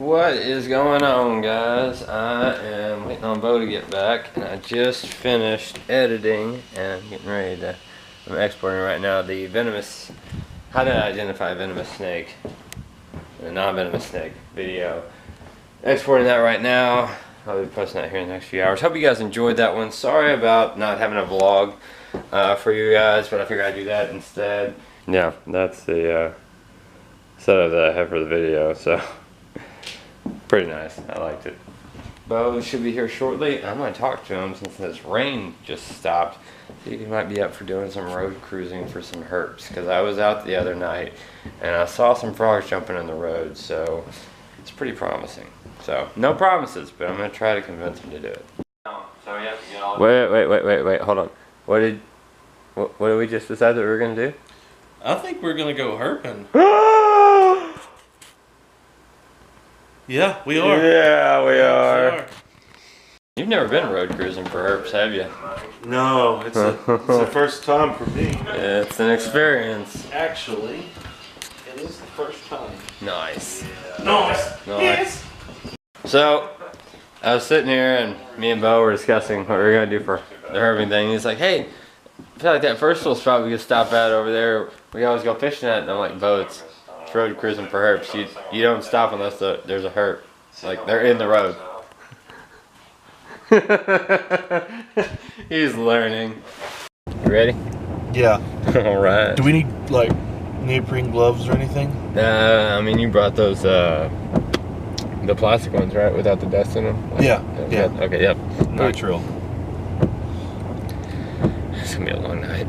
What is going on, guys? I am waiting on Bo to get back, and I just finished editing and getting ready to. I'm exporting right now the venomous, how to identify a venomous snake, a non-venomous snake video. Exporting that right now. I'll be posting that here in the next few hours. Hope you guys enjoyed that one. Sorry about not having a vlog for you guys, but I figured I'd do that instead. Yeah, that's the setup that I have for the video, so. Pretty nice. I liked it. Bo should be here shortly. I'm going to talk to him since this rain just stopped. See if he might be up for doing some road cruising for some herps. Because I was out the other night and I saw some frogs jumping in the road. So it's pretty promising. So no promises, but I'm going to try to convince him to do it. So we have to get all wait. Hold on. What did we just decide that we were going to do? I think we're going to go herping. Yeah, we are. Yeah, we are. You've never been road cruising for herps, have you? No, it's the first time for me. It's an experience. Actually, it is the first time. Nice. Yeah. Nice. Yes. So, I was sitting here and me and Bo were discussing what we were going to do for the herping thing. He's like, hey, I feel like that first little spot we could stop at over there, we always go fishing at. And I'm like, Bo, it's road cruising for herps. You don't stop unless there's a herp. Like, they're in the road. He's learning. You ready? Yeah. Alright. Do we need, like, neoprene gloves or anything? I mean, you brought those, the plastic ones, right? Without the dust in them? Like, yeah. Okay, yep. Nitrile. It's gonna be a long night.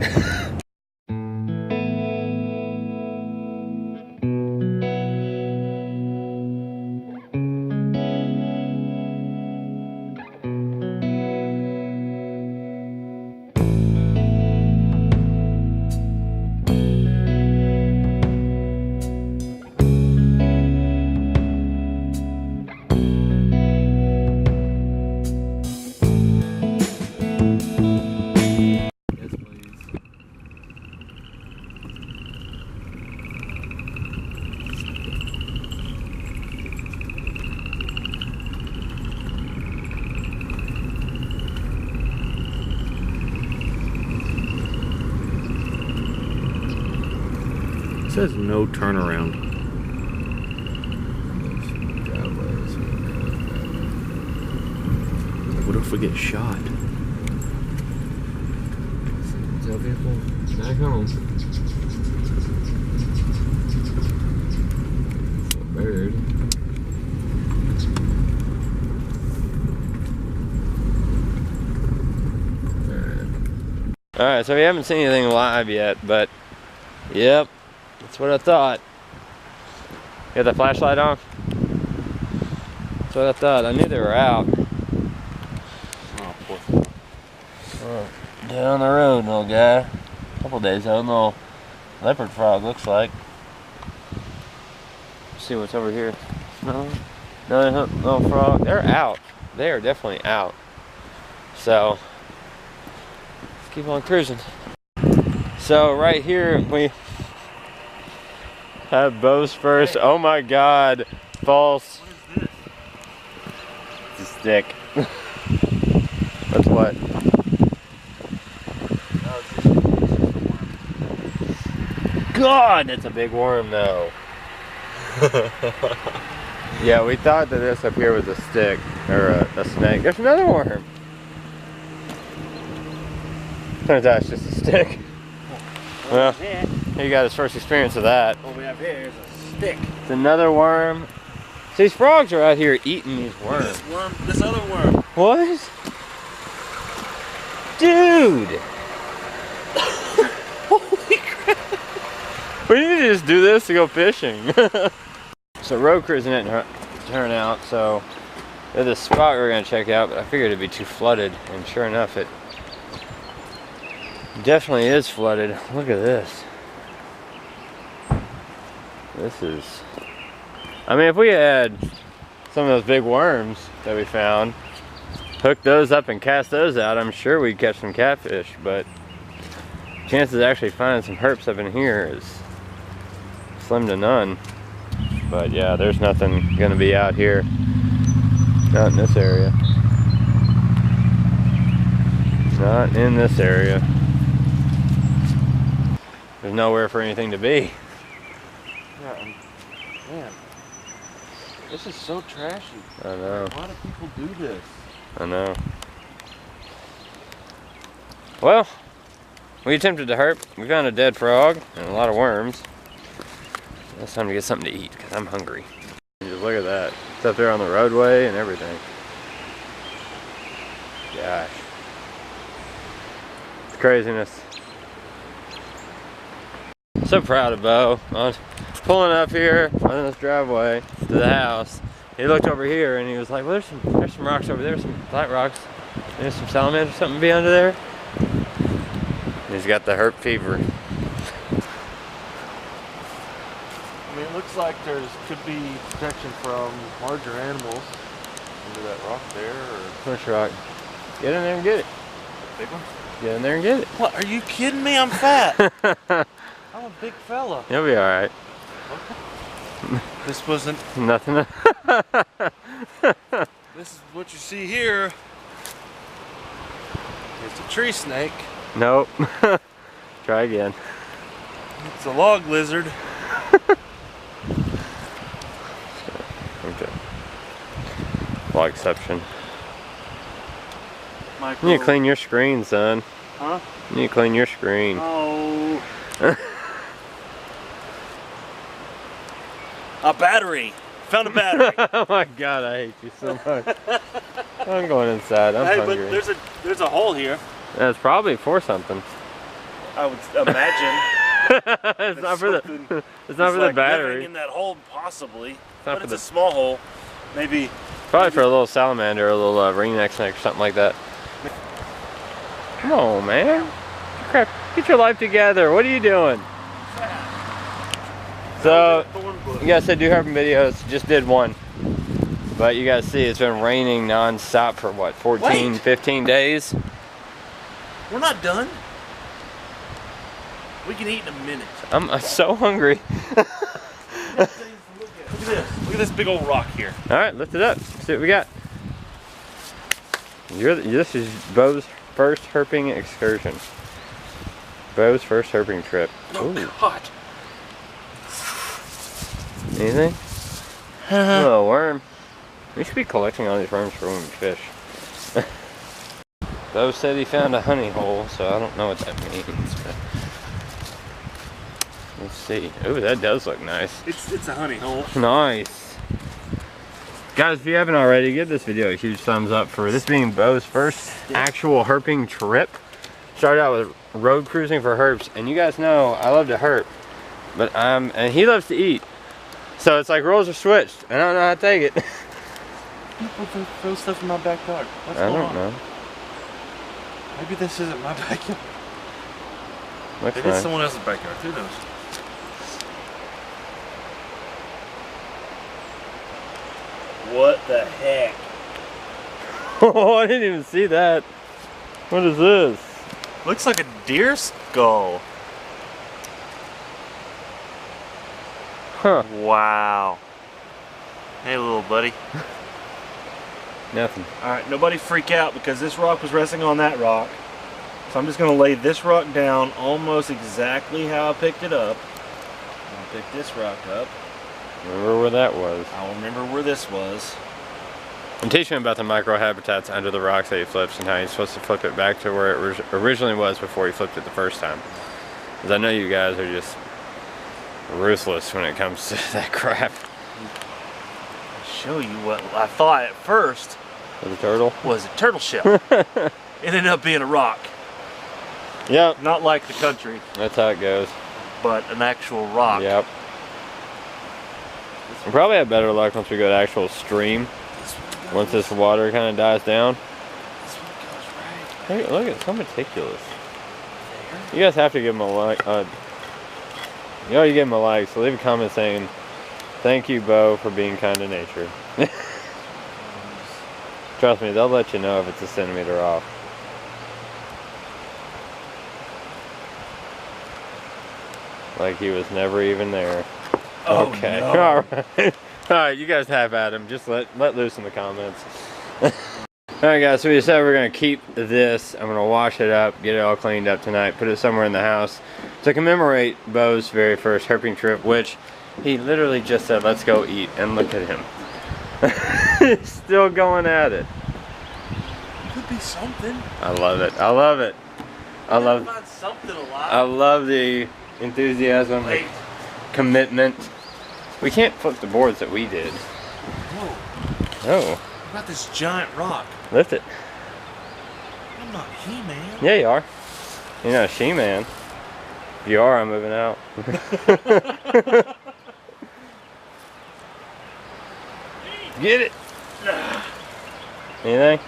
It says no turnaround. What if we get shot? Tell people back home. It's a bird. Alright, so we haven't seen anything live yet, but yep. That's what I thought. You got the flashlight on? That's what I thought. I knew they were out. Oh, poor thing. Down the road, little guy. A couple days old, little leopard frog looks like. Let's see what's over here. No, little frog. They're out. They are definitely out. So, let's keep on cruising. So right here we have Bo's first. Oh my God, false. What is this? It's a stick. That's what? God, that's a big worm though. Yeah, we thought that this up here was a stick or a snake. There's another worm. Turns out it's just a stick. Well, he got his first experience of that. What we have here is a stick. It's another worm. So these frogs are out here eating these worms. This other worm. What? Dude! Holy crap! We need to just do this to go fishing. So road cruising didn't turn out, so there's a spot we were going to check out, but I figured it'd be too flooded, and sure enough it definitely is flooded. Look at this. This is, I mean, if we had some of those big worms that we found, hook those up and cast those out, I'm sure we'd catch some catfish, but chances of actually finding some herps up in here is slim to none. But yeah, there's nothing gonna be out here. Not in this area. Not in this area. There's nowhere for anything to be. Yeah, man, this is so trashy. I know. Why do people do this? I know. Well, we attempted to herp. We found a dead frog and a lot of worms. It's time to get something to eat because I'm hungry. Just look at that. It's up there on the roadway and everything. Gosh. It's craziness. So proud of Bo. I was pulling up here on this driveway to the house. He looked over here and he was like, well, there's some rocks over there, some flat rocks. There's some salamander or something be under there. And he's got the herp fever. I mean, it looks like could be protection from larger animals under that rock there, or Which rock? Get in there and get it. big one. Get in there and get it. What? Are you kidding me? I'm fat. I'm a big fella. You'll be alright. Okay. This wasn't. Nothing. This is what you see here. It's a tree snake. Nope. Try again. It's a log lizard. Okay. Law exception. Micro. You need to clean your screen, son. Huh? You need to clean your screen. Oh. A battery. Found a battery. Oh my god, I hate you so much. I'm going inside. I'm hungry. But there's a hole here. That's probably for something. I would imagine. It's not for the. It's not for the battery. In that hole, possibly. Not But for it's the- a small hole. Maybe. Probably for a little salamander, or a little ringneck snake, or something like that. Come on, man. Crap, get your life together. What are you doing? So, you guys said do herping videos. Just did one. But you guys see, it's been raining non-stop for what, 14, 15 days? We're not done. We can eat in a minute. I'm so hungry. Look at this. Look at this big old rock here. All right, lift it up. See what we got. This is Bo's first herping excursion. Bo's first herping trip. Oh, Ooh. God. Anything? Oh, worm. We should be collecting all these worms for when we fish. Bo said he found a honey hole, so I don't know what that means. But let's see. Ooh, that does look nice. It's a honey hole. Nice. Guys, if you haven't already, give this video a huge thumbs up for this being Bo's first actual herping trip. Started out with road cruising for herps, and you guys know I love to herp, but and he loves to eat. So it's like roles are switched. I don't know how to take it. Throw stuff in my backyard. What's I going don't on? know. Maybe this isn't my backyard. Looks Maybe nice. it's someone else's backyard. Who knows? What the heck? Oh, I didn't even see that. What is this? Looks like a deer skull. Huh. Wow. Hey, little buddy. Nothing. Alright, nobody freak out because this rock was resting on that rock. So I'm just going to lay this rock down almost exactly how I picked it up. I'll pick this rock up. Remember where that was. I'll remember where this was. And teach me about the microhabitats under the rocks that he flips and how he's supposed to flip it back to where it originally was before he flipped it the first time. Because I know you guys are just ruthless when it comes to that crap. I'll show you what I thought at first Was a turtle? was a turtle shell. It ended up being a rock. Yep. Not like the country, That's how it goes. but an actual rock. Yep. We'll probably have better luck once we go to actual stream. Once this water kind of dies down. This one goes right Look, it's so meticulous. You guys have to give him a like. You know, you give him a like, so leave a comment saying, "Thank you, Bo, for being kind to nature." Trust me, they'll let you know if it's a centimeter off. Like he was never even there. Oh, okay. no. All right. All right. You guys have at him. Just let loose in the comments. Alright guys, so we decided we're going to keep this. I'm going to wash it up, get it all cleaned up tonight, put it somewhere in the house to commemorate Bo's very first herping trip, which he literally just said, let's go eat, and look at him. He's still going at it. Could be something. I love it. I love it. I love something I love the enthusiasm, the commitment. We can't flip the boards that we did. Whoa. Oh. What about this giant rock? Lift it. I'm not He-Man. Yeah, you are. You're not a she-man. If you are, I'm moving out. Get it. Anything?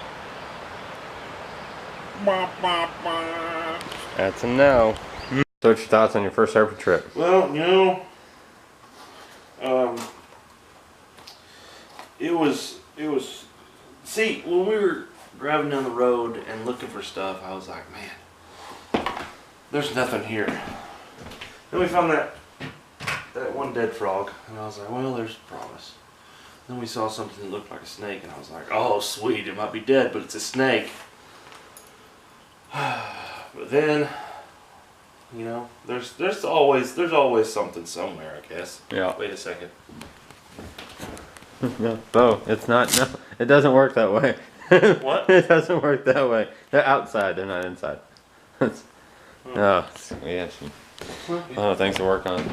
That's a no. So what's your thoughts on your first herping trip? Well, you know, it was, see, when we were driving down the road and looking for stuff, I was like, man, there's nothing here. Then we found that one dead frog, and I was like, well, there's promise. Then we saw something that looked like a snake, and I was like, oh, sweet, it might be dead, but it's a snake. But then, you know, there's always something somewhere, I guess. Yeah. Wait a second. No, Bo, it's not. No, it doesn't work that way. What? It doesn't work that way. They're outside. They're not inside. Oh, we have some things to work on.